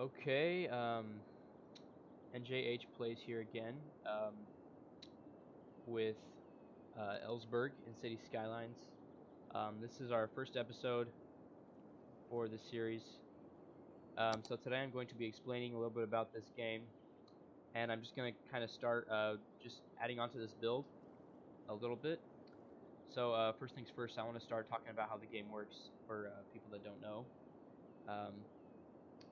Okay, N.J.H plays here again with Ellsburg in City Skylines. This is our first episode for the series. So today I'm going to be explaining a little bit about this game, and I'm just going to kind of start just adding onto this build a little bit. So first things first, I want to start talking about how the game works for people that don't know.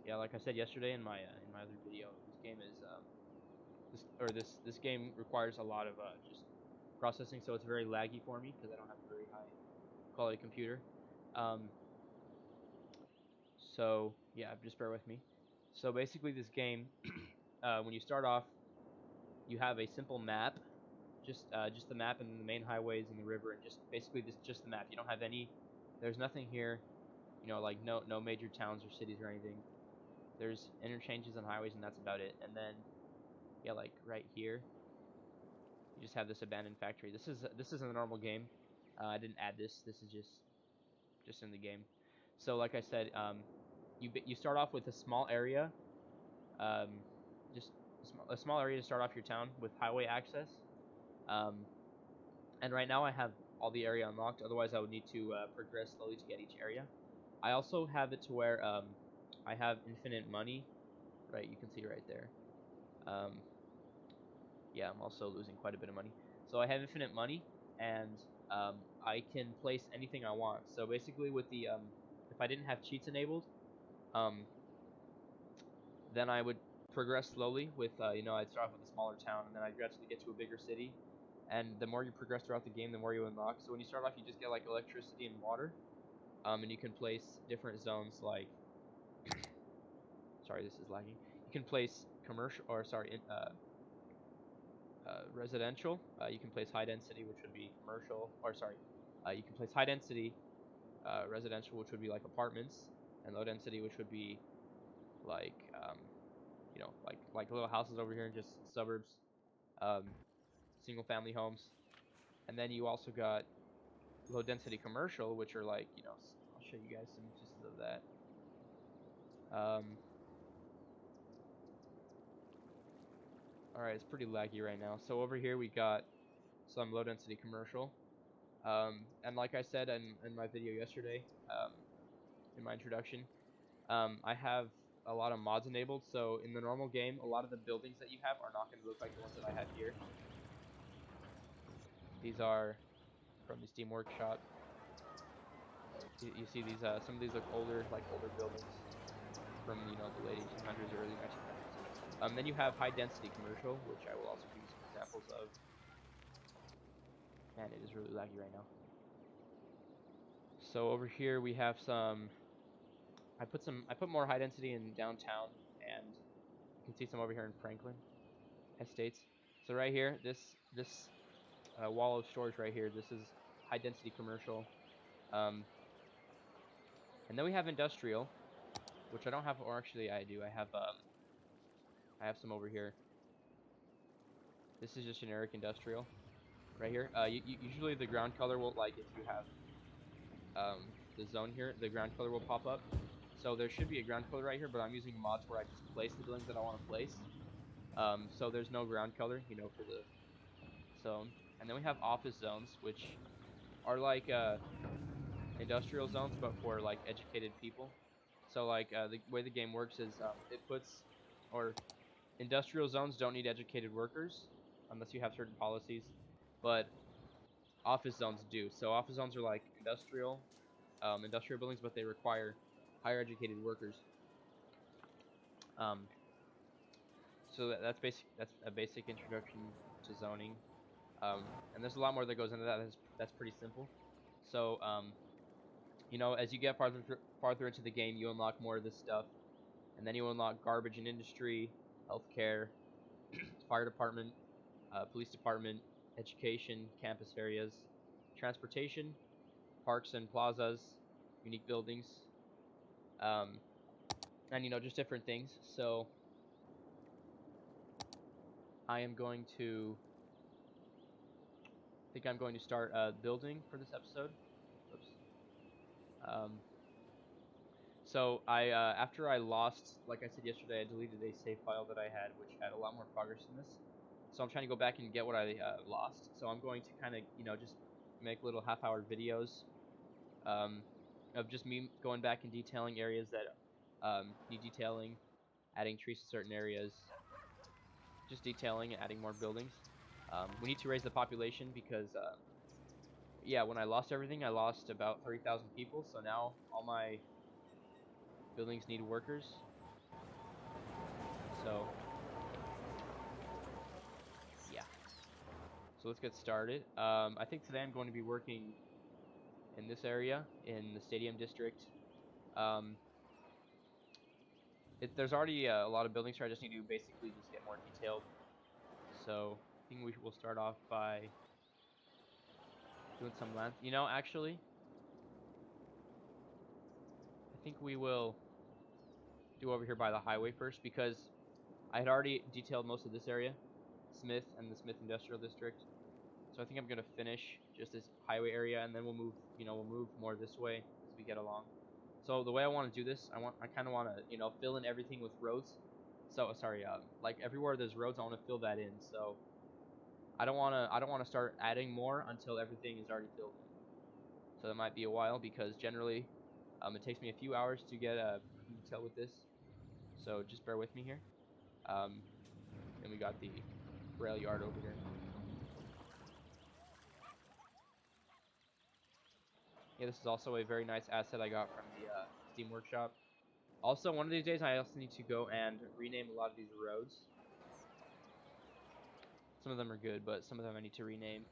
Yeah, like I said yesterday in my other video, this game is this game requires a lot of just processing, so it's very laggy for me because I don't have a very high quality computer. So yeah, just bear with me. So basically, this game, when you start off, you have a simple map, just the map and the main highways and the river, and basically just the map. You don't have any. There's nothing here, like no major towns or cities or anything. There's interchanges and highways, and that's about it. And then, yeah, like right here, you just have this abandoned factory. This is a normal game. I didn't add this. This is just in the game. So like I said, you start off with a small area, um, just a small area to start off your town with highway access. And right now I have all the area unlocked. Otherwise, I would need to progress slowly to get each area. I also have it to where I have infinite money. Right, you can see right there. Yeah, I'm also losing quite a bit of money. So I have infinite money, and I can place anything I want. So basically, with the if I didn't have cheats enabled, then I would progress slowly with I'd start off with a smaller town, and then I'd gradually get to a bigger city. And the more you progress throughout the game, the more you unlock. So when you start off, you just get like electricity and water, and you can place different zones like. Sorry, this is lagging. You can place commercial, or sorry, residential. You can place high density, which would be commercial, or sorry, you can place high density residential, which would be like apartments, and low density, which would be like like little houses over here in just suburbs, um, single family homes. And then you also got low density commercial, which are like I'll show you guys some pieces of that. Alright, it's pretty laggy right now. So over here we got some low density commercial. And like I said in my video yesterday, in my introduction, I have a lot of mods enabled. So in the normal game, a lot of the buildings that you have are not going to look like the ones that I have here. These are from the Steam Workshop. You see these, some of these look older, like older buildings from the late 1800s or early 1900s. Then you have high density commercial, which I will also give you some examples of. Man, it is really laggy right now. So over here we have some. I put more high density in downtown, and you can see some over here in Franklin Estates. So right here, this wall of storage right here, this is high density commercial. And then we have industrial, which I don't have, or actually I do. I have some over here. This is just generic industrial right here. Usually the ground color will, like, if you have the zone here, the ground color will pop up. So there should be a ground color right here, but I'm using mods where I just place the buildings that I want to place. So there's no ground color, for the zone. And then we have office zones, which are like industrial zones, but for like educated people. So like the way the game works is it puts, or industrial zones don't need educated workers unless you have certain policies, but office zones do. So office zones are like industrial buildings, but they require higher educated workers. So that's basic. That's a basic introduction to zoning. And there's a lot more that goes into that. That's pretty simple. So as you get farther into the game, you unlock more of this stuff, and then you unlock garbage and industry, healthcare, fire department, police department, education, campus areas, transportation, parks and plazas, unique buildings, and just different things. So I am going to I'm going to start building for this episode. Oops. So I after I lost, like I said yesterday, I deleted a save file that I had, which had a lot more progress than this. So I'm trying to go back and get what I lost. So I'm going to kind of, just make little half-hour videos um, of just me going back and detailing areas that need detailing, adding trees to certain areas, just detailing and adding more buildings. We need to raise the population because, yeah, when I lost everything, I lost about 30,000 people. So now all my buildings need workers. So, yeah. So let's get started. I think today I'm going to be working in this area, in the stadium district. Um, there's already a lot of buildings here. I just need to basically just get more detailed. So I think we will start off by doing some land. Actually, I think we will do over here by the highway first because I had already detailed most of this area, Smith and the Smith Industrial District. So I think I'm gonna finish just this highway area, and then we'll move. We'll move more this way as we get along. So the way I want to do this, I kind of want to, fill in everything with roads. So sorry, like everywhere there's roads, I want to fill that in. So I don't want to start adding more until everything is already filled in. So that might be a while because generally, it takes me a few hours to get detail with this. So just bear with me here. And we got the rail yard over here. Yeah, this is also a very nice asset I got from the Steam Workshop. Also, one of these days, I also need to go and rename a lot of these roads. Some of them are good, but some of them I need to rename.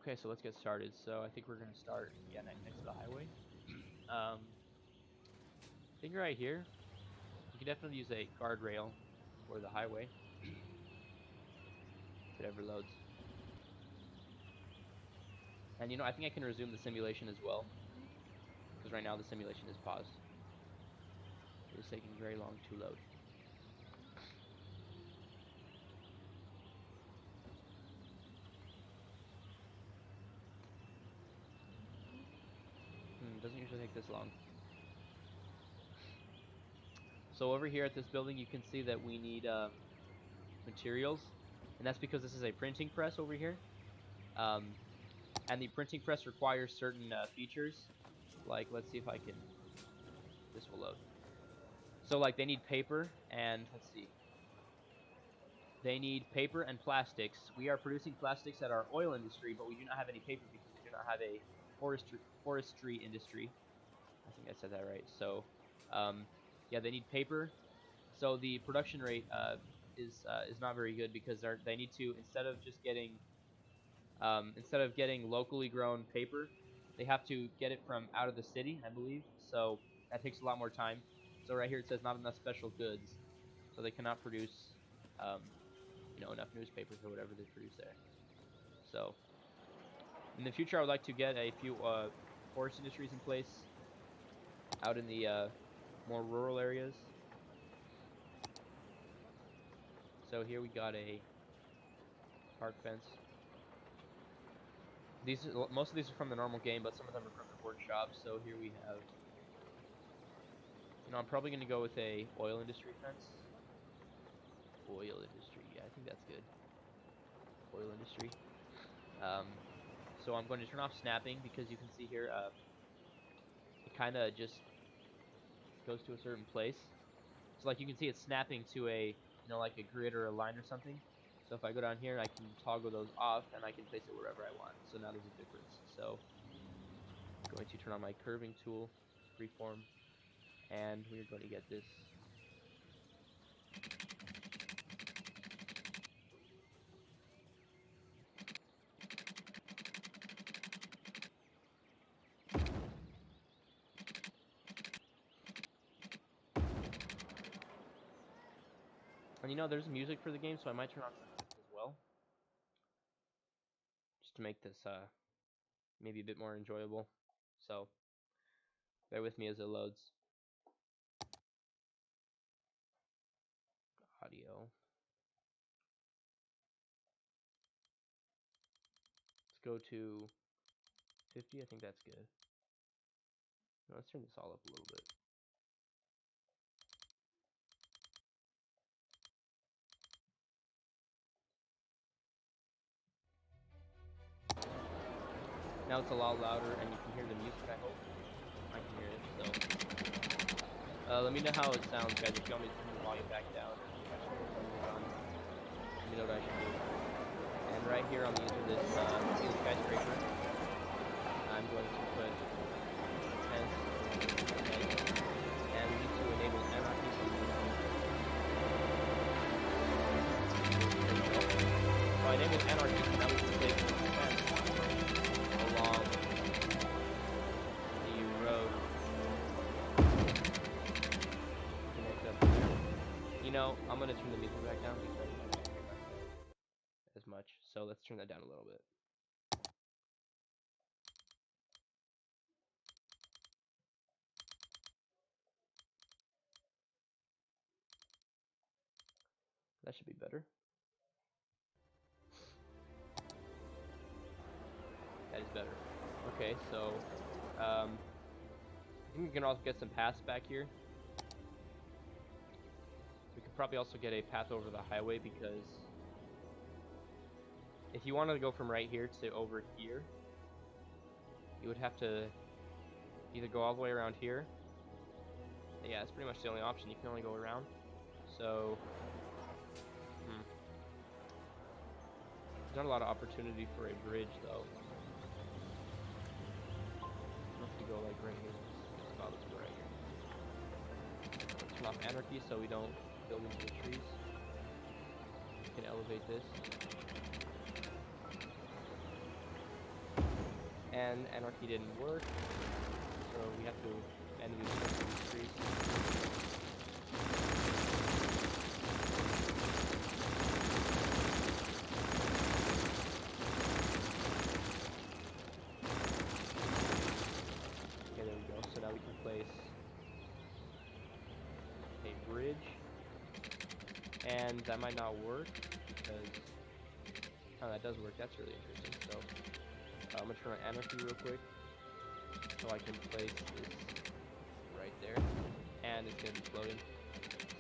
Okay, so let's get started. So I think we're going to start, next to the highway. I think right here, you can definitely use a guardrail for the highway. If it ever loads. And I think I can resume the simulation as well, because right now the simulation is paused. It is taking very long to load. Doesn't usually take this long. So over here at this building, you can see that we need materials, and that's because this is a printing press over here. And the printing press requires certain features. Like, let's see if I can. This will load. So, like, they need paper and let's see. They need paper and plastics. We are producing plastics at our oil industry, but we do not have any paper because we do not have a forestry industry. I think I said that right. So, yeah, they need paper. So the production rate is not very good because they need to instead of getting locally grown paper, they have to get it from out of the city, I believe. So that takes a lot more time. So right here it says not enough special goods, so they cannot produce, um, enough newspapers or whatever they produce there. So in the future, I would like to get a few forest industries in place out in the more rural areas. So here we got a park fence. Most of these are from the normal game, but some of them are from the workshop. So here we have, I'm probably going to go with a oil industry fence. Oil industry, yeah, I think that's good. Oil industry. So I'm going to turn off snapping because you can see here, it kind of just goes to a certain place. So like you can see it's snapping to a, like a grid or a line or something. So if I go down here, I can toggle those off and I can place it wherever I want. So now there's a difference. So I'm going to turn on my curving tool, freeform, and we're going to get this. And there's music for the game, so I might turn on some music as well, just to make this maybe a bit more enjoyable. So bear with me as it loads. Audio. Let's go to 50. I think that's good. Let's turn this all up a little bit. Now it's a lot louder, and you can hear the music, I hope. I can hear it, so. Let me know how it sounds, guys. If you want me to turn the volume back down, or if I should turn it on, let me know what I should do. And right here on the edge of this steel skyscraper, I'm going to put tents, and we need to enable anarchy. So I enabled anarchy, so now we can place tents along the road. Connect up there. You know, I'm gonna turn the music back down because I don't hear myself as much. So let's turn that down a little bit. That should be better. That is better. Okay, so I think we can also get some paths back here. We could probably also get a path over the highway, because if you wanted to go from right here to over here, you would have to either go all the way around here. Yeah, it's pretty much the only option. You can only go around. So there's not a lot of opportunity for a bridge, though. Unless we go like right here. Let's go right here. Turn off anarchy so we don't build into the trees. We can elevate this. And anarchy didn't work, so we have to manually turn these trees. Okay, there we go. So now we can place a bridge, and that might not work because that does work. That's really interesting. So I'm gonna turn on anarchy real quick so I can place this right there, and it's gonna be floating.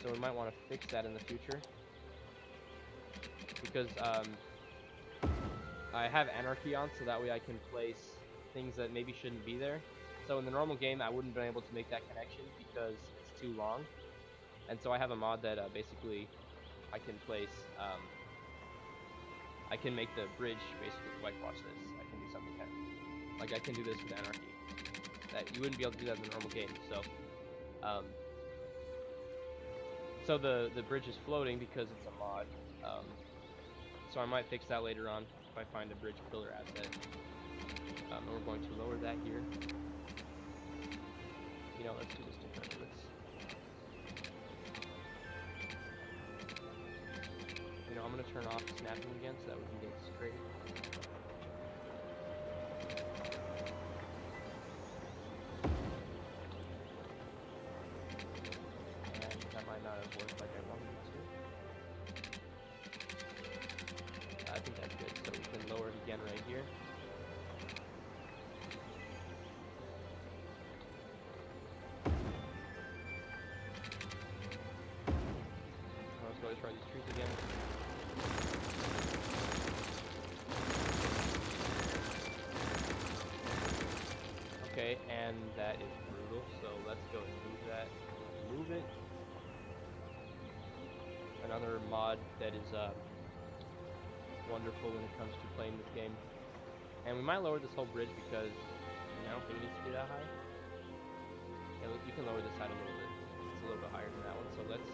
So we might want to fix that in the future, because I have anarchy on, so that way I can place things that maybe shouldn't be there. So in the normal game, I wouldn't have been able to make that connection because it's too long. And so I have a mod that basically I can place, I can make the bridge basically whitewash this. I can do something like I can do this with anarchy. That you wouldn't be able to do that in the normal game. So, so the bridge is floating because it's a mod. So I might fix that later on if I find a bridge pillar asset. And we're going to lower that here. You know, let's do this differently. You know, I'm gonna turn off snapping again so that we can get straight. And that might not have worked like I wanted it to. I think that's good. So we can lower it again right here. Let's go destroy these trees again. Okay, and that is brutal, so let's go and move that. Move it. Another mod that is wonderful when it comes to playing this game. And we might lower this whole bridge because I don't think it needs to be that high. Yeah, you can lower this side a little bit. It's a little bit higher than that one, so let's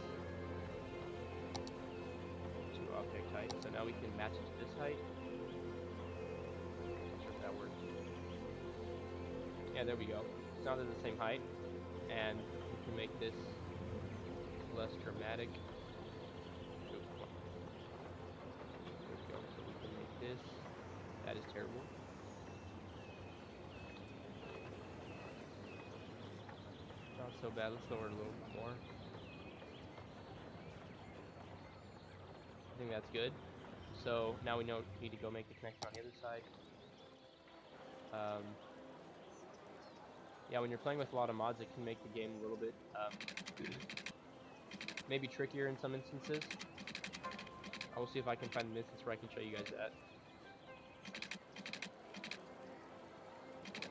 do object height. So now we can match it to this height. Not sure if that works. Yeah, there we go. So now they're the same height, and we can make this less dramatic. There we go. So we can make this. That is terrible. Not so bad. Let's lower it a little bit more. I think that's good. So now we need to go make the connection on the other side. yeah, when you're playing with a lot of mods, it can make the game a little bit maybe trickier in some instances. I will see if I can find an instance where I can show you guys that.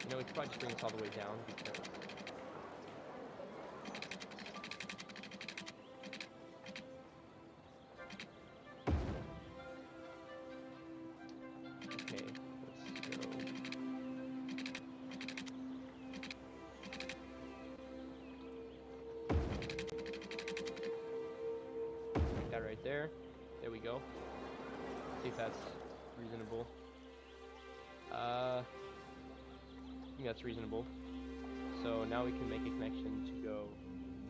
You know, we could probably just bring this all the way down because okay, let's go. Like that right there. There we go. See if that's reasonable. I think that's reasonable. So now we can make a connection to go.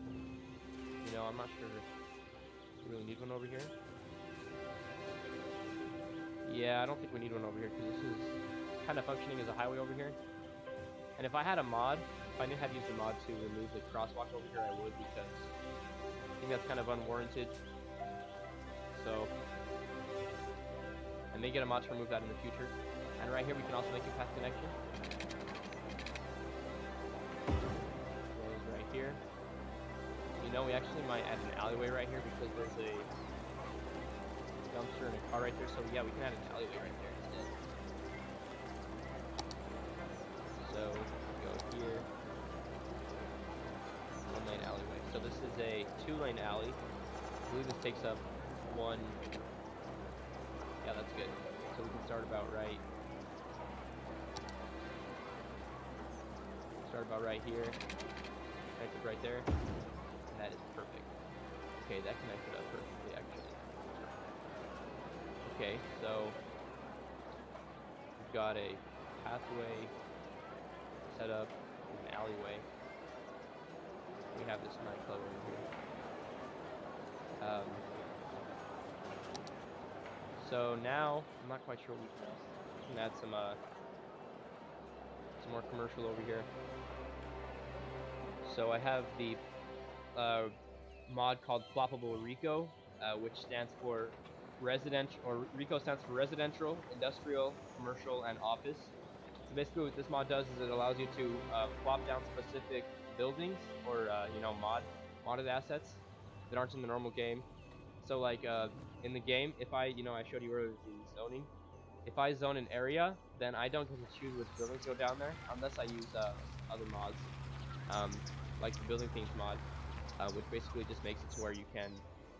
You know, I'm not sure. Do we really need one over here? Yeah, I don't think we need one over here because this is kind of functioning as a highway over here. And if I had a mod, if I knew how to use the mod to remove the crosswalk over here, I would, because I think that's kind of unwarranted. So I may get a mod to remove that in the future. And right here we can also make a path connection. Goes right here. You know, we actually might add an alleyway right here because there's a dumpster and a car right there. So yeah, we can add an alleyway right there instead. So go here. 1-lane alleyway. So this is a 2-lane alley. I believe this takes up one. Yeah, that's good. So we can start about right. Start about right here. Connected right there. And that is perfect. Okay, that connected up perfectly actually. Okay, so we've got a pathway set up with an alleyway. We have this nightclub over here. So now I'm not quite sure what we can add some more commercial over here. So I have the mod called Floppable Rico, which stands for residential, or Rico stands for residential, industrial, commercial, and office. So basically what this mod does is it allows you to plop down specific buildings or you know, modded assets that aren't in the normal game. So like in the game, if I showed you earlier the zoning. If I zone an area, then I don't get to choose which buildings go down there unless I use other mods, like the building themes mod, which basically just makes it to where you can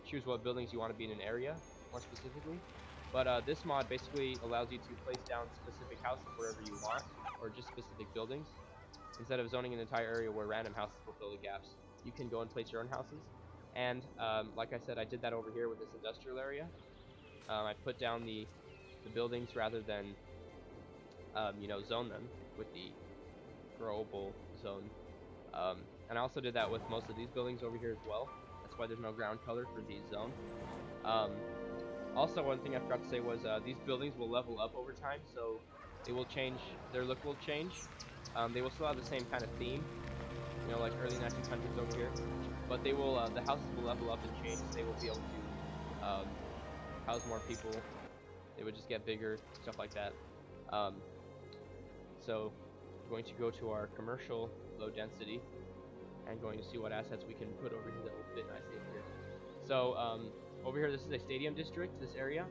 choose what buildings you want to be in an area more specifically. But this mod basically allows you to place down specific houses wherever you want, or just specific buildings. Instead of zoning an entire area where random houses will fill the gaps, you can go and place your own houses. And like I said, I did that over here with this industrial area. I put down the buildings rather than you know, zone them with the growable zone. And I also did that with most of these buildings over here as well. That's why there's no ground color for the zone. Also, one thing I forgot to say was these buildings will level up over time, so they will change, their look will change. They will still have the same kind of theme, you know, like early 1900s over here. But they will, the houses will level up and change. They will be able to house more people. They would just get bigger, stuff like that. So we're going to go to our commercial low density and going to see what assets we can put over here that will fit nicely in here. So over here, this is a stadium district, this area,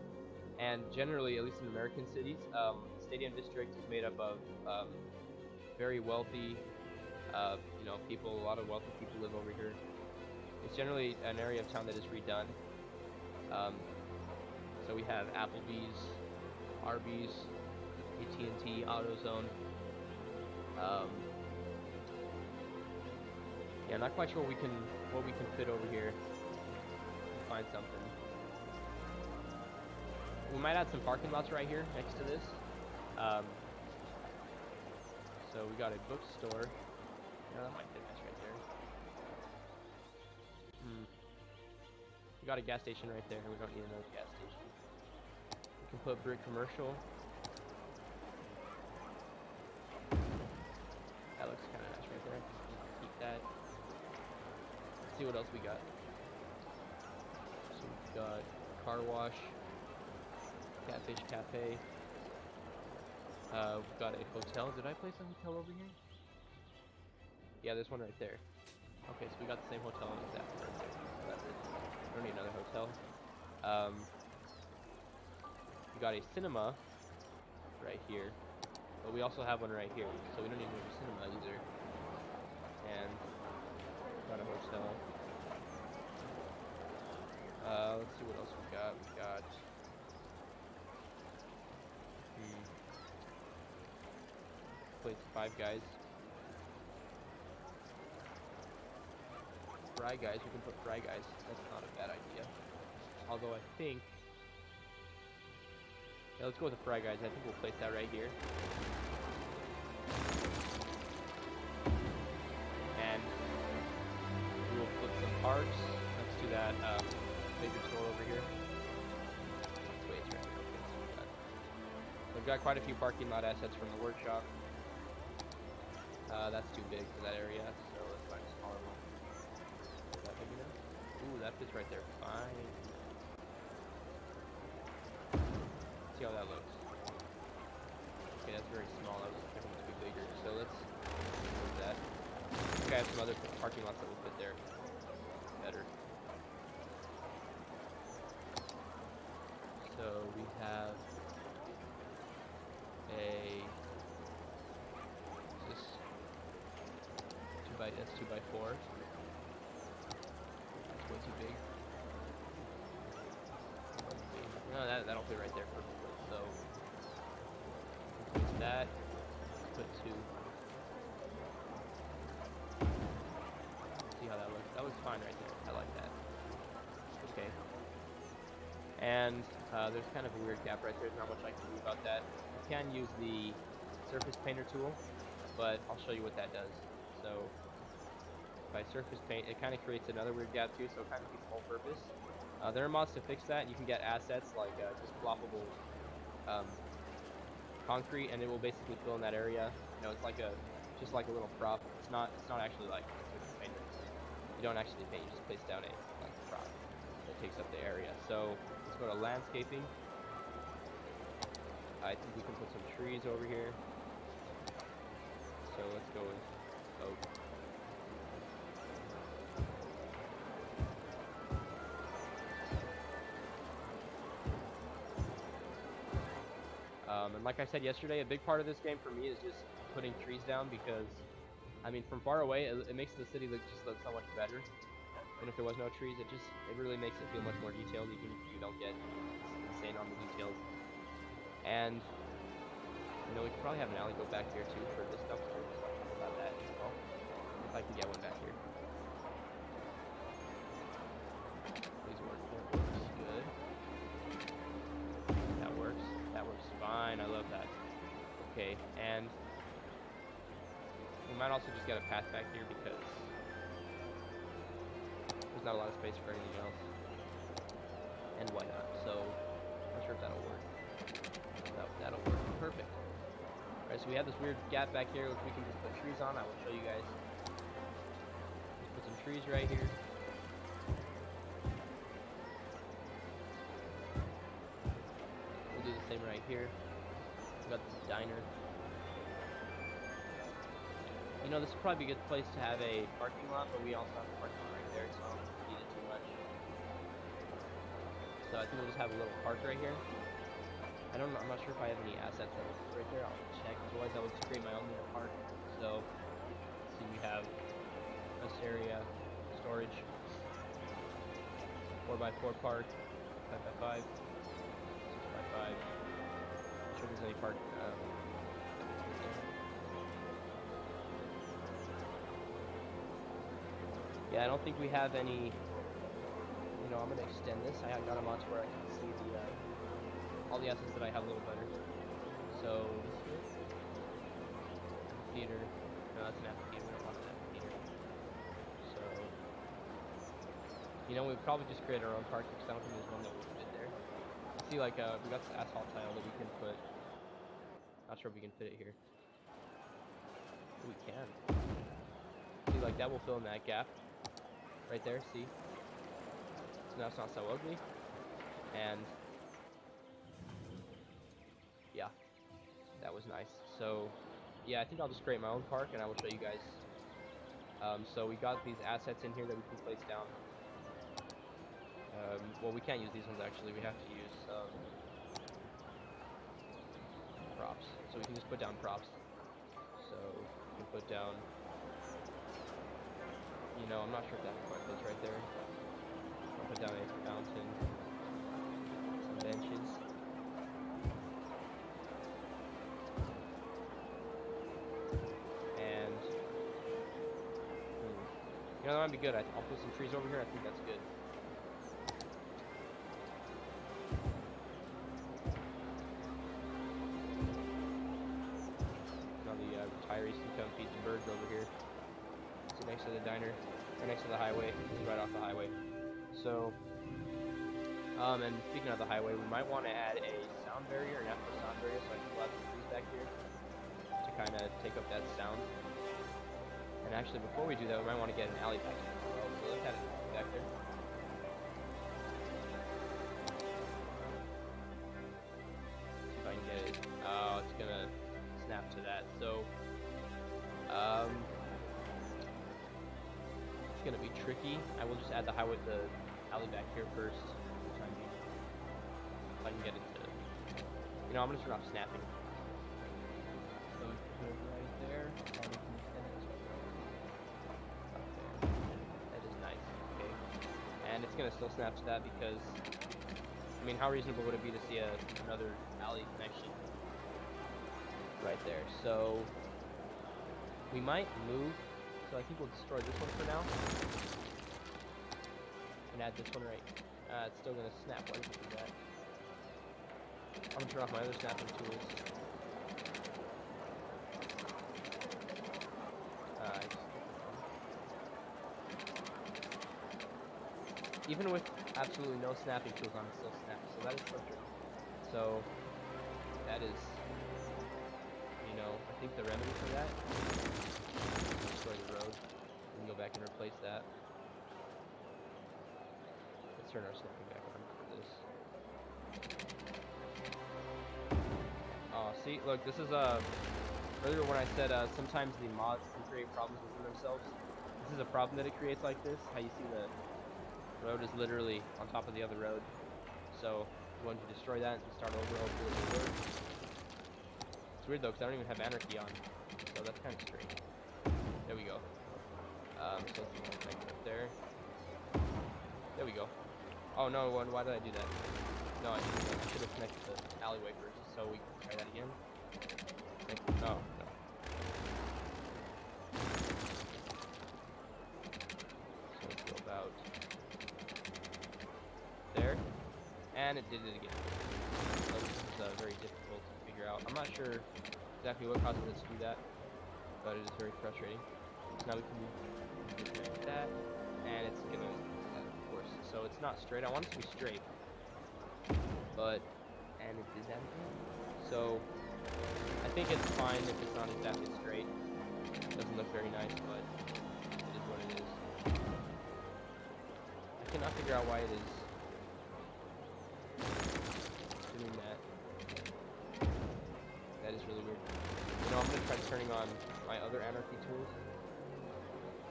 and generally, at least in American cities, stadium district is made up of very wealthy, you know, people. A lot of wealthy people live over here. It's generally an area of town that is redone. So we have Applebee's, Arby's, AT&T, AutoZone. Yeah, not quite sure what we can fit over here. Find something. We might add some parking lots right here next to this. So we got a bookstore. Yeah, that might fit nice right there. We got a gas station right there. We don't need another gas station. We can put brick commercial. That looks kind of nice right there. Keep that. Let's see what else we got. So we've got car wash, Catfish Cafe. We've got a hotel. Did I place a hotel over here? Yeah, there's one right there. Okay, so we got the same hotel exactly right there. So that's it. We don't need another hotel. We got a cinema right here, but we also have one right here, so we don't need another cinema either. And got a hotel. Let's see what else we got. We got place Five Guys. Fry Guys. We can put Fry Guys. That's not a bad idea. Although I think, yeah, let's go with the Fry Guys. I think we'll place that right here. And we will put some parks next to that bigger store over here. Wait, it's right here. Okay, so we've got quite a few parking lot assets from the workshop. That's too big for that area, so let's find a smaller one. Is that big enough? Ooh, that fits right there. Fine. Let's see how that looks. Okay, that's very small. I was expecting it to be bigger, so let's move that. I think I have some other parking lots that will fit there better. So we have a that's 2x4. That's way too big. No, that'll fit right there perfectly. So replace that. Put 2. See how that looks. That was fine right there. I like that. Okay. And there's kind of a weird gap right there. There's not much I can do about that. You can use the surface painter tool, but I'll show you what that does. So if I surface paint, it kind of creates another weird gap too, so it kind of keeps full purpose. There are mods to fix that. You can get assets like just floppable concrete, and it will basically fill in that area. You know, it's like just like a little prop. It's not actually like surface paint. You don't actually paint. You just place down a like prop that takes up the area. So let's go to landscaping. I think we can put some trees over here. So let's go with oak. And like I said yesterday, a big part of this game for me is just putting trees down because, I mean, from far away, it makes the city look so much better. And if there was no trees, it really makes it feel much more detailed, even if you don't get insane on the details. And, you know, we could probably have an alley go back here too for this dumpster, so I can think about that as well. If I can get one back here. Please work. That works. Good. That works. That works fine. I love that. Okay, and we might also just get a path back here because there's not a lot of space for anything else. And why not? So, I'm not sure if that'll work. That'll work. Perfect. Alright, so we have this weird gap back here, which we can just put trees on. I will show you guys. Just put some trees right here. We'll do the same right here. We got this diner. You know, this would probably be a good place to have a parking lot, but we also have a parking lot right there, so I don't need it too much. So I think we'll just have a little park right here. I'm not sure if I have any assets that will fit right there. I'll check. Otherwise, I would just create my own little park. So, let's see, we have this area, storage, 4x4 park, 5x5, 6x5. Not sure if there's any park. Yeah, I don't think we have any. You know, I'm gonna extend this. I got a mod where I can see the all the assets that I have a little better. So this is theater. No, that's an amphitheater. We don't want an amphitheater. So you know, we'd probably just create our own park because I don't think there's one that would fit there. See, like we got this asphalt tile that we can put. Not sure if we can fit it here. We can. See, like that will fill in that gap. Right there, see? So now it's not so ugly. And yeah, that was nice. So yeah, I think I'll just create my own park and I will show you guys So we got these assets in here that we can place down. Well, we can't use these ones actually. We have to use props. So we can just put down props. So we can put down, you know, I'm not sure if that quite fits right there. I'll put down a fountain, some benches. And, you know, that might be good. I'll put some trees over here. I think that's good. Now the retirees can come feed the birds over here. Sit next to the diner, or next to the highway. This is right off the highway. So, and speaking of the highway, we might want to add a sound barrier, an natural sound barrier, so I can pull out some trees back here to kind of take up that sound. And actually, before we do that, we might want to get an alley back here. So let's add an alley back there. See if I can get it. Oh, it's gonna snap to that. So, it's gonna be tricky. I will just add the highway, the alley back here first. For the time being. If I can get it to, you know, I'm gonna turn off snapping. So we put it right there, and we can extend it this way. Up there. That is nice. Okay. And it's gonna still snap to that because, I mean, how reasonable would it be to see another alley connection right there? So we might move. So I think we'll destroy this one for now. And add this one right. It's still gonna snap. Why does it do that? I'm gonna turn off my other snapping tools. Even with absolutely no snapping tools on, it still snaps. So that is perfect. So that is, you know, I think the remedy for that. Destroy the road. We can go back and replace that. Let's turn our snapping back on for this. Oh, see, look, this is earlier when I said sometimes the mods can create problems within themselves. This is a problem that it creates like this. How you see the road is literally on top of the other road. So once you destroy that and start over, hopefully it will work. It's weird though, because I don't even have anarchy on, so that's kind of strange. There we go. So let's see right there. There we go. Oh no, why did I do that? No, I should have connected the alleyway first, so we can try that again. No, no. So let's go about there. And it did it again. So this is very difficult to figure out. I'm not sure exactly what causes it to do that, but it is very frustrating. So now we can do that, and it's gonna do that, of course. So it's not straight. I want it to be straight, but and it did that again. So I think it's fine if it's not exactly straight. It doesn't look very nice, but it is what it is. I cannot figure out why it is doing that. That is really weird. You know, I'm gonna try turning on my other anarchy tools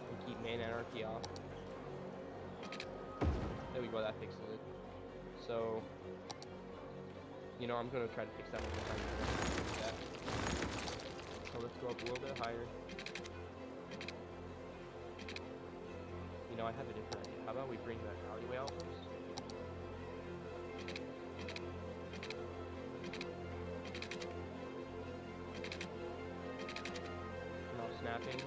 and keep main anarchy off. There we go, that fixes it. So, you know, I'm gonna try to fix that one more time. That. So let's go up a little bit higher. You know, I have a different idea. How about we bring that alleyway out first? Turn off snapping.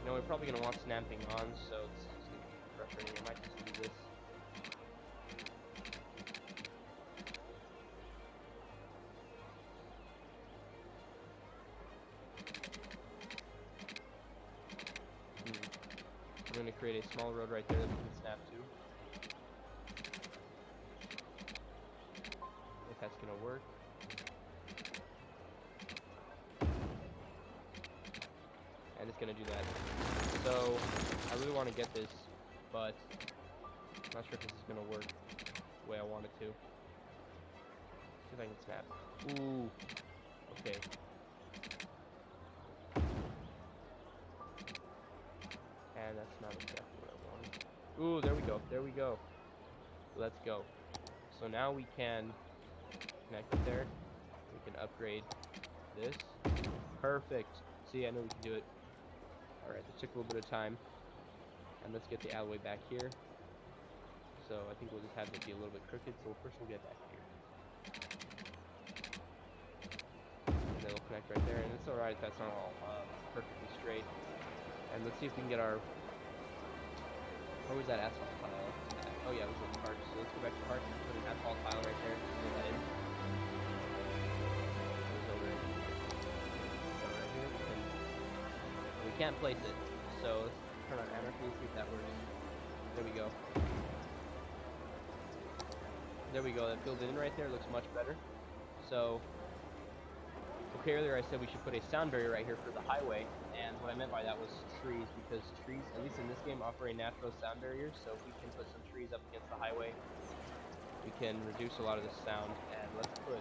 You know, we're probably gonna want snapping on, so it's just gonna be frustrating. I might just do this. I'm going to create a small road right there that we can snap to. If that's going to work. And it's going to do that. So, I really want to get this, but I'm not sure if this is going to work the way I want it to. See if I can snap. Ooh. Okay. And that's not exactly what I wanted. Ooh, there we go. There we go. Let's go. So now we can connect it there. We can upgrade this. Perfect. See, I know we can do it. Alright, this took a little bit of time. And let's get the alleyway back here. So I think we'll just have it be a little bit crooked. So first we'll get back here. And then we'll connect right there. And it's alright if that's not all perfectly straight. And let's see if we can get our... Where was that asphalt tile? Oh yeah, it was in the park. So let's go back to park and put an asphalt tile right there. Fill that in. We can't place it, so let's turn on anarchy, see if that works. There we go. There we go, that filled it in right there, looks much better. So, okay, earlier I said we should put a sound barrier right here for the highway, and what I meant by that was trees, because trees, at least in this game, offer a natural sound barrier, so if we can put some trees up against the highway, we can reduce a lot of the sound, and let's put a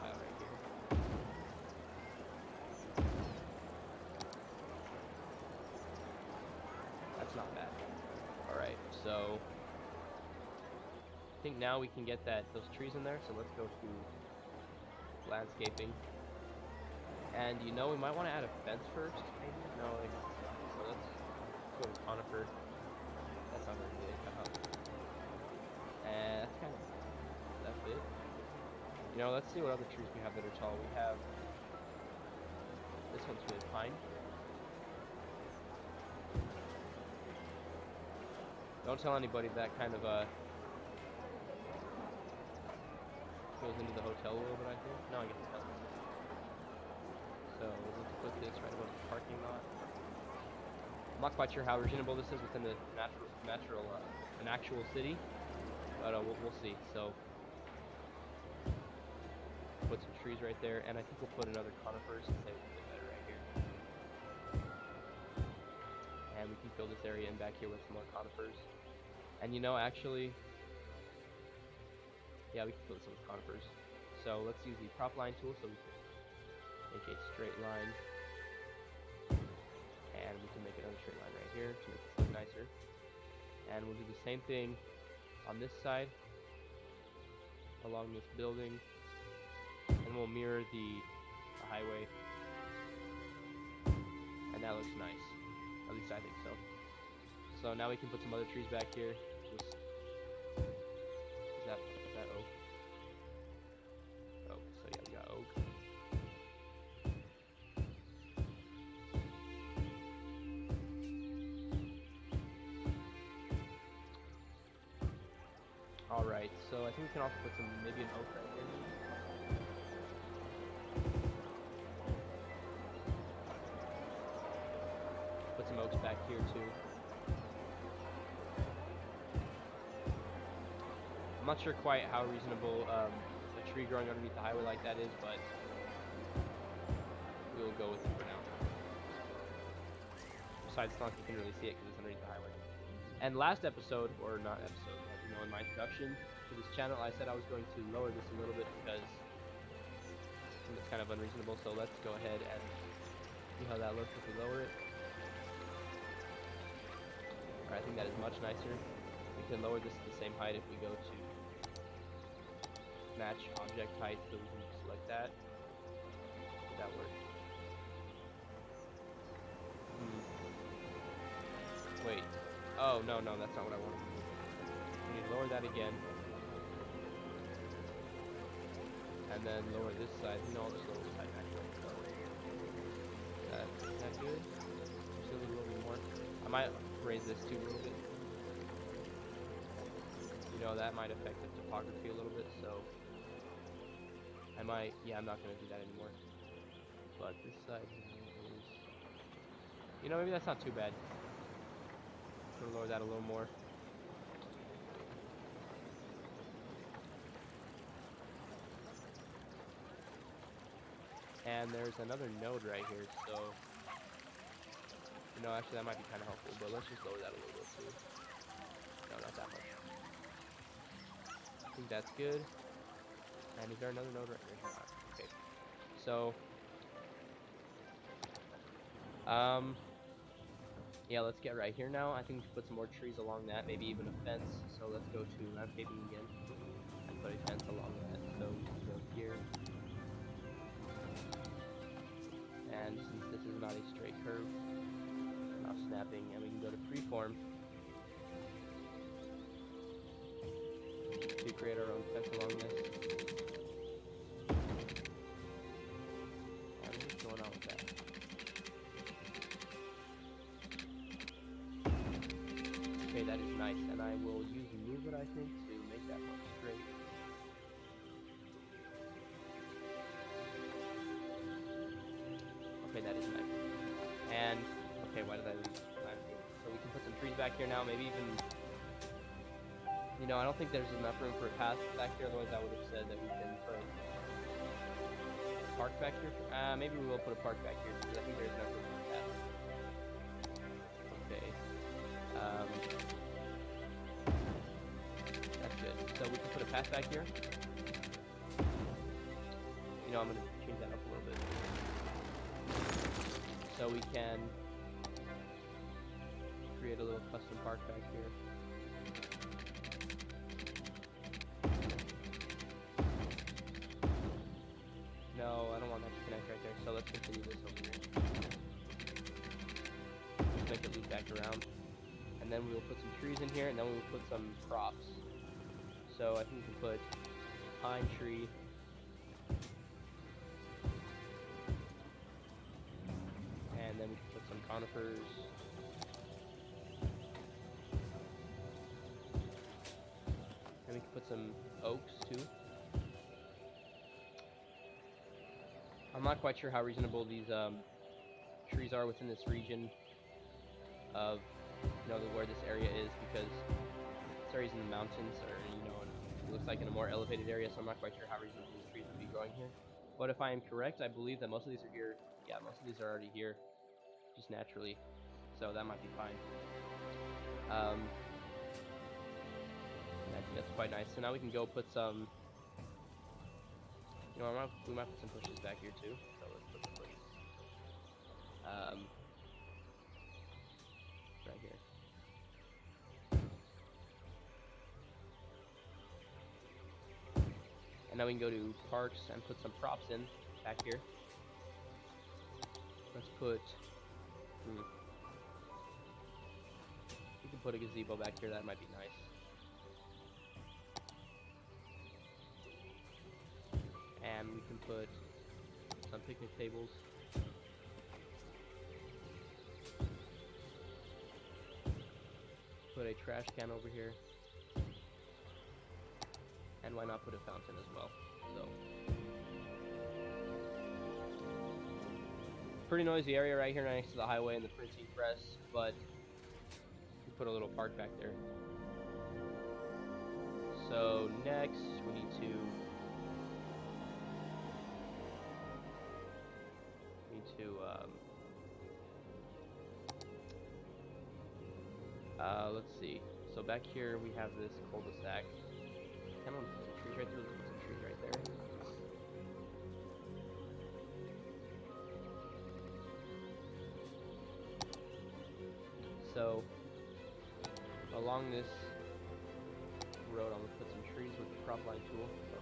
tile right here. That's not bad. Alright, so I think now we can get those trees in there, so let's go to landscaping. And you know, we might want to add a fence first, maybe? No, I guess not. So let's go to conifer. That's not very big. And that's kind of, that fit? You know, let's see what other trees we have that are tall. We have, this one's really pine. Don't tell anybody that kind of goes into the hotel a little bit, I think. No, I guess it doesn't. So let's put this right above the parking lot. I'm not quite sure how reasonable this is within the an actual city, but we'll see. So put some trees right there, and I think we'll put another conifer since they would fit better right here. And we can fill this area in back here with some more conifers. And you know, actually, yeah, we can fill this in with conifers. So let's use the prop line tool so we can make a straight line. And we can make another straight line right here to make this look nicer. And we'll do the same thing on this side, along this building. And we'll mirror the highway. And that looks nice. At least I think so. So now we can put some other trees back here. Just, is that oak? Oh, so yeah, we got oak. Alright, so I think we can also put some, maybe an oak right here. Put some oaks back here too. I'm not sure quite how reasonable a tree growing underneath the highway like that is, but we'll go with it for now. Besides, it's not like you can really see it because it's underneath the highway. And last episode, or not episode, but you know, in my introduction to this channel, I said I was going to lower this a little bit because I think it's kind of unreasonable. So let's go ahead and see how that looks if we lower it. Alright, I think that is much nicer. We can lower this to the same height if we go to match object height, so we can select that. Did that work? Wait. Oh, no, that's not what I wanted to do. We need to lower that again. And then lower this side. No, I'll just lower this side actually. Is that good? Just a little bit more. I might raise this too a little bit. You know, that might affect the topography a little bit, so I might, yeah, I'm not going to do that anymore. But this side is, you know, maybe that's not too bad. I'm going to lower that a little more. And there's another node right here, so, you know, actually that might be kind of helpful, but let's just lower that a little bit too. No, not that much. I think that's good. And is there another node right here? Okay. So, Yeah, let's get right here now. I think we should put some more trees along that, maybe even a fence. So let's go to landscaping again and put a fence along that. So we can go here. And since this is not a straight curve, not snapping, and we can go to freeform to create our own fence along this. And what's going on with that? Okay, that is nice, and I will use move it, I think, to make that more straight. Okay, that is nice. And, okay, why did I leave landscape? So we can put some trees back here now, maybe even, you know, I don't think there's enough room for a path back here, otherwise I would have said that we can put a park back here. Maybe we will put a park back here, because I think there's enough room for a path. Okay. That's good. So we can put a path back here. You know, I'm going to change that up a little bit. So we can create a little custom park back here. No, I don't want that to connect right there, so let's continue this over here. Just make it loop back around. And then we will put some trees in here, and then we will put some crops. So I think we can put pine tree. And then we can put some conifers. And we can put some oaks too. I'm not quite sure how reasonable these trees are within this region of, you know, where this area is, because this area is in the mountains, or, you know, it looks like in a more elevated area, so I'm not quite sure how reasonable these trees would be growing here. But if I am correct, I believe that most of these are here. Yeah, most of these are already here, just naturally, so that might be fine. I think that's quite nice. So now we can go put some, you know, we might put some bushes back here too. So let's put some bushes. Right here. And now we can go to parks and put some props in back here. Let's put, we can put a gazebo back here, that might be nice. And we can put some picnic tables. Put a trash can over here. And why not put a fountain as well? So, pretty noisy area right here next to the highway and the printing press, but we put a little park back there. So next we need to let's see. So back here we have this cul-de-sac. Kind of put some trees right there. Let's put some trees right there. So along this road, I'm gonna put some trees with the crop line tool. So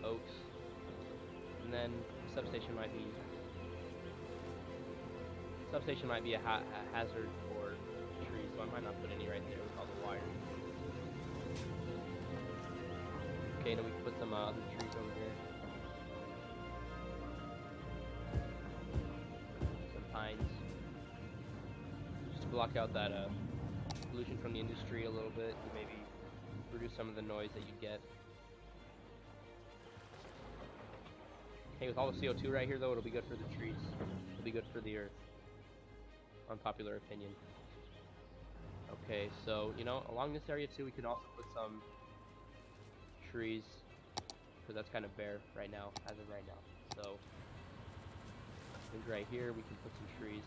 oaks, and then the substation might be a hazard for trees, so I might not put any right there with all the wires. Okay, then we can put some other trees over here. Some pines. Just to block out that pollution from the industry a little bit, and maybe reduce some of the noise that you get. Okay, with all the CO2 right here though, it'll be good for the trees. It'll be good for the earth. Unpopular opinion. Okay, so, you know, along this area too, we can also put some trees, because that's kind of bare right now, as of right now. So, I think right here we can put some trees.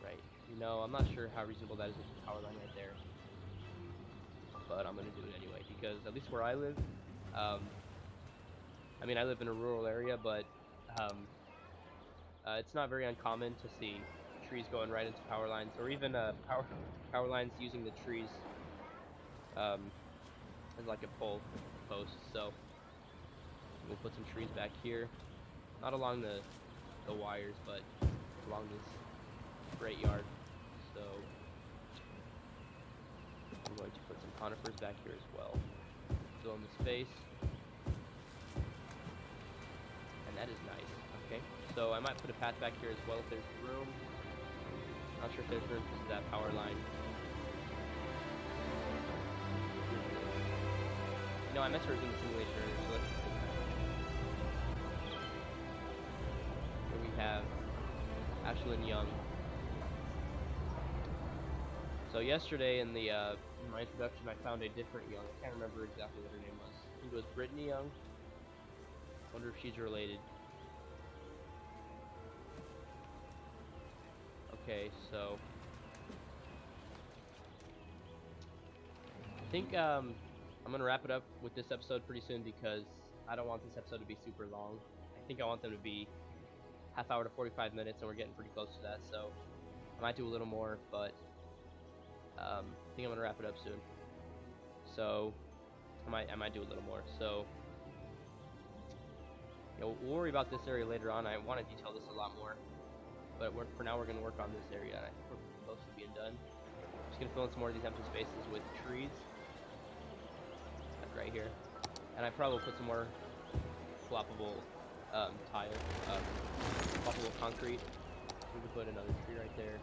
Right. You know, I'm not sure how reasonable that is with the power line right there, but I'm gonna do it anyway, because at least where I live, I mean, I live in a rural area, but It's not very uncommon to see trees going right into power lines, or even power lines using the trees um, as like a pole post. So we'll put some trees back here, not along the wires, but along this freight yard. So I'm going to put some conifers back here as well, fill in the space, and that is nice. Okay, so I might put a path back here as well if there's room. Not sure if there's room because of that power line. You know, I meant to resume the simulation earlier, so let's just do that. Here we have Ashlyn Young. So yesterday in the in my introduction, I found a different Young. I can't remember exactly what her name was. I think it was Brittany Young. Wonder if she's related. Okay, so I think I'm gonna wrap it up with this episode pretty soon because I don't want this episode to be super long. I think I want them to be half hour to 45 minutes, and we're getting pretty close to that. So I might do a little more, but I think I'm gonna wrap it up soon. So I might do a little more. So you know, we'll worry about this area later on. I want to detail this a lot more, but for now we're gonna work on this area, and I think we're pretty close to being done. I'm just gonna fill in some more of these empty spaces with trees, like right here, and I probably will put some more floppable tile, floppable concrete. We can put another tree right there.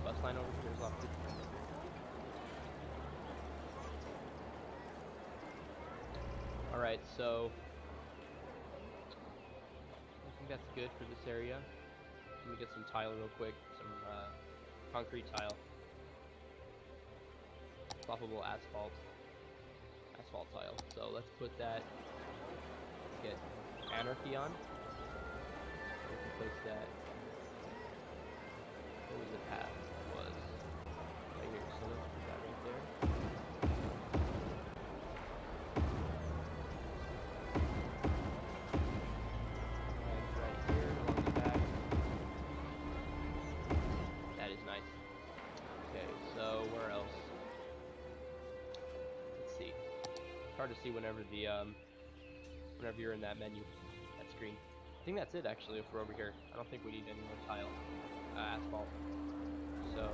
Bus line over here. There's a lot of people. Alright, so I think that's good for this area. Let me get some tile real quick. Some concrete tile. Floppable asphalt tile. So let's put that. Let's get Anarchy on. We can place that. What was the path? Right here, so let's put that right there. And right here along the back. That is nice. Okay, so where else? Let's see. It's hard to see whenever whenever you're in that menu, that screen. I think that's it actually if we're over here. I don't think we need any more tile, asphalt. So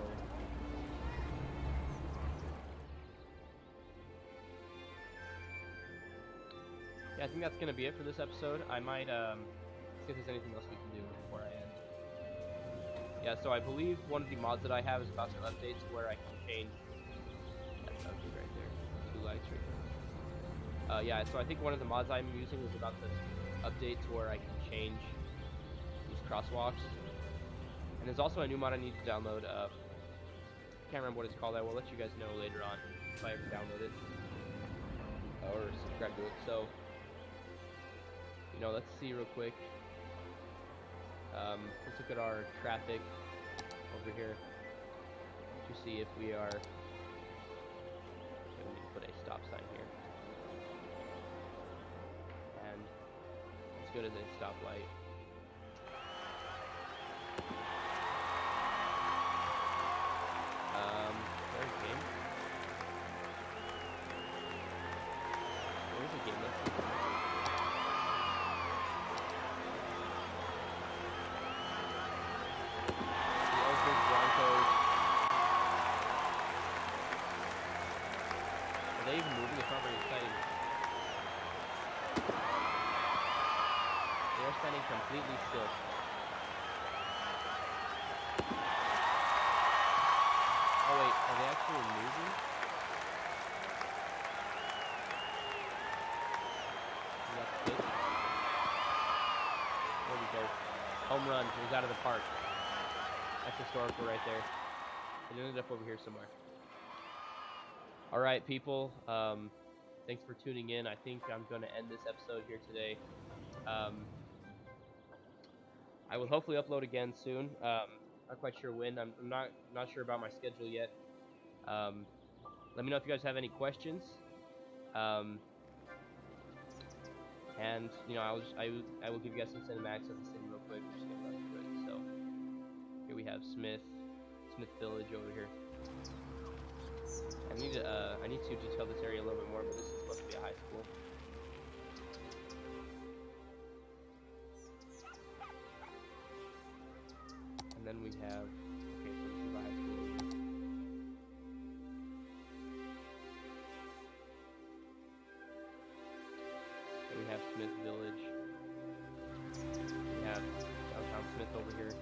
yeah, I think that's gonna be it for this episode. I might see if there's anything else we can do before I end. Yeah, so I believe one of the mods that I have is about to update to where I can change. That's ugly right there. 2 lights right there. Yeah, so I think one of the mods I'm using is about to update to where I can change these crosswalks. And there's also a new mod I need to download. Can't remember what it's called. I will let you guys know later on if I ever download it or subscribe to it. So, you know, let's see real quick. Let's look at our traffic over here to see if we are. We need to put a stop sign here, and as good as a stoplight. There's a game. There's a game. Let's see. The Ellsburg Broncos. Are they even moving? It's not very exciting. They are standing completely still. Oh wait, are they actually moving? We got the pitch. There we go. Home run. It was out of the park. That's historical right there. It ended up over here somewhere. Alright, people. Thanks for tuning in. I think I'm going to end this episode here today. I will hopefully upload again soon. Not quite sure when. I'm not sure about my schedule yet. Let me know if you guys have any questions. And you know, I will give you guys some cinematics of the city real quick. We're just gonna run through it. So here we have Smith Village over here. I need to detail this area a little bit more, but this is supposed to be a high school. And then we have, okay, so this is a high school over here. And we have Smith Village. We have downtown Smith over here.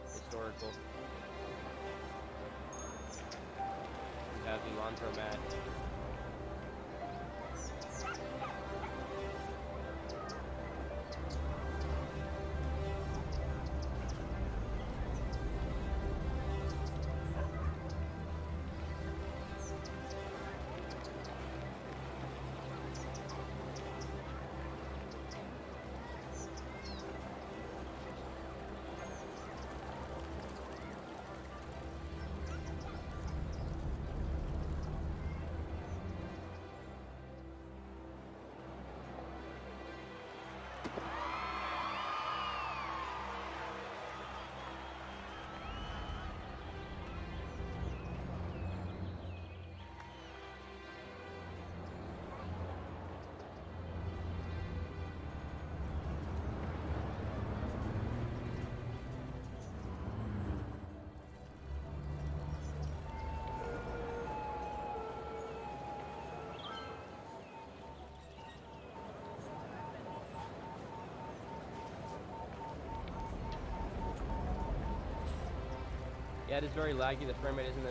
Historical. We have the laundromat. Yeah, it is very laggy. The frame rate isn't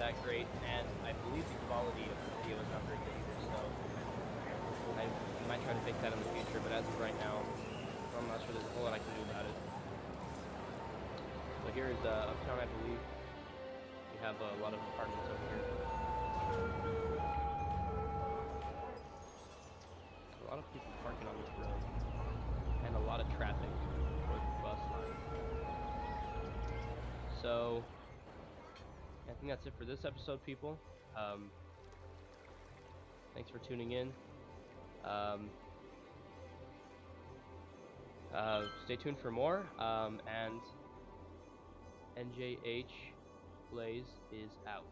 that great, and I believe the quality of the video is not very good either. So I might try to fix that in the future, but as of right now, I'm not sure there's a whole lot I can do about it. So here is Uptown, I believe. We have a lot of apartments over here. A lot of people parking on this road, and a lot of traffic towards the bus line. So I think that's it for this episode, people. Thanks for tuning in. Stay tuned for more. And N.J.H. Blaze is out.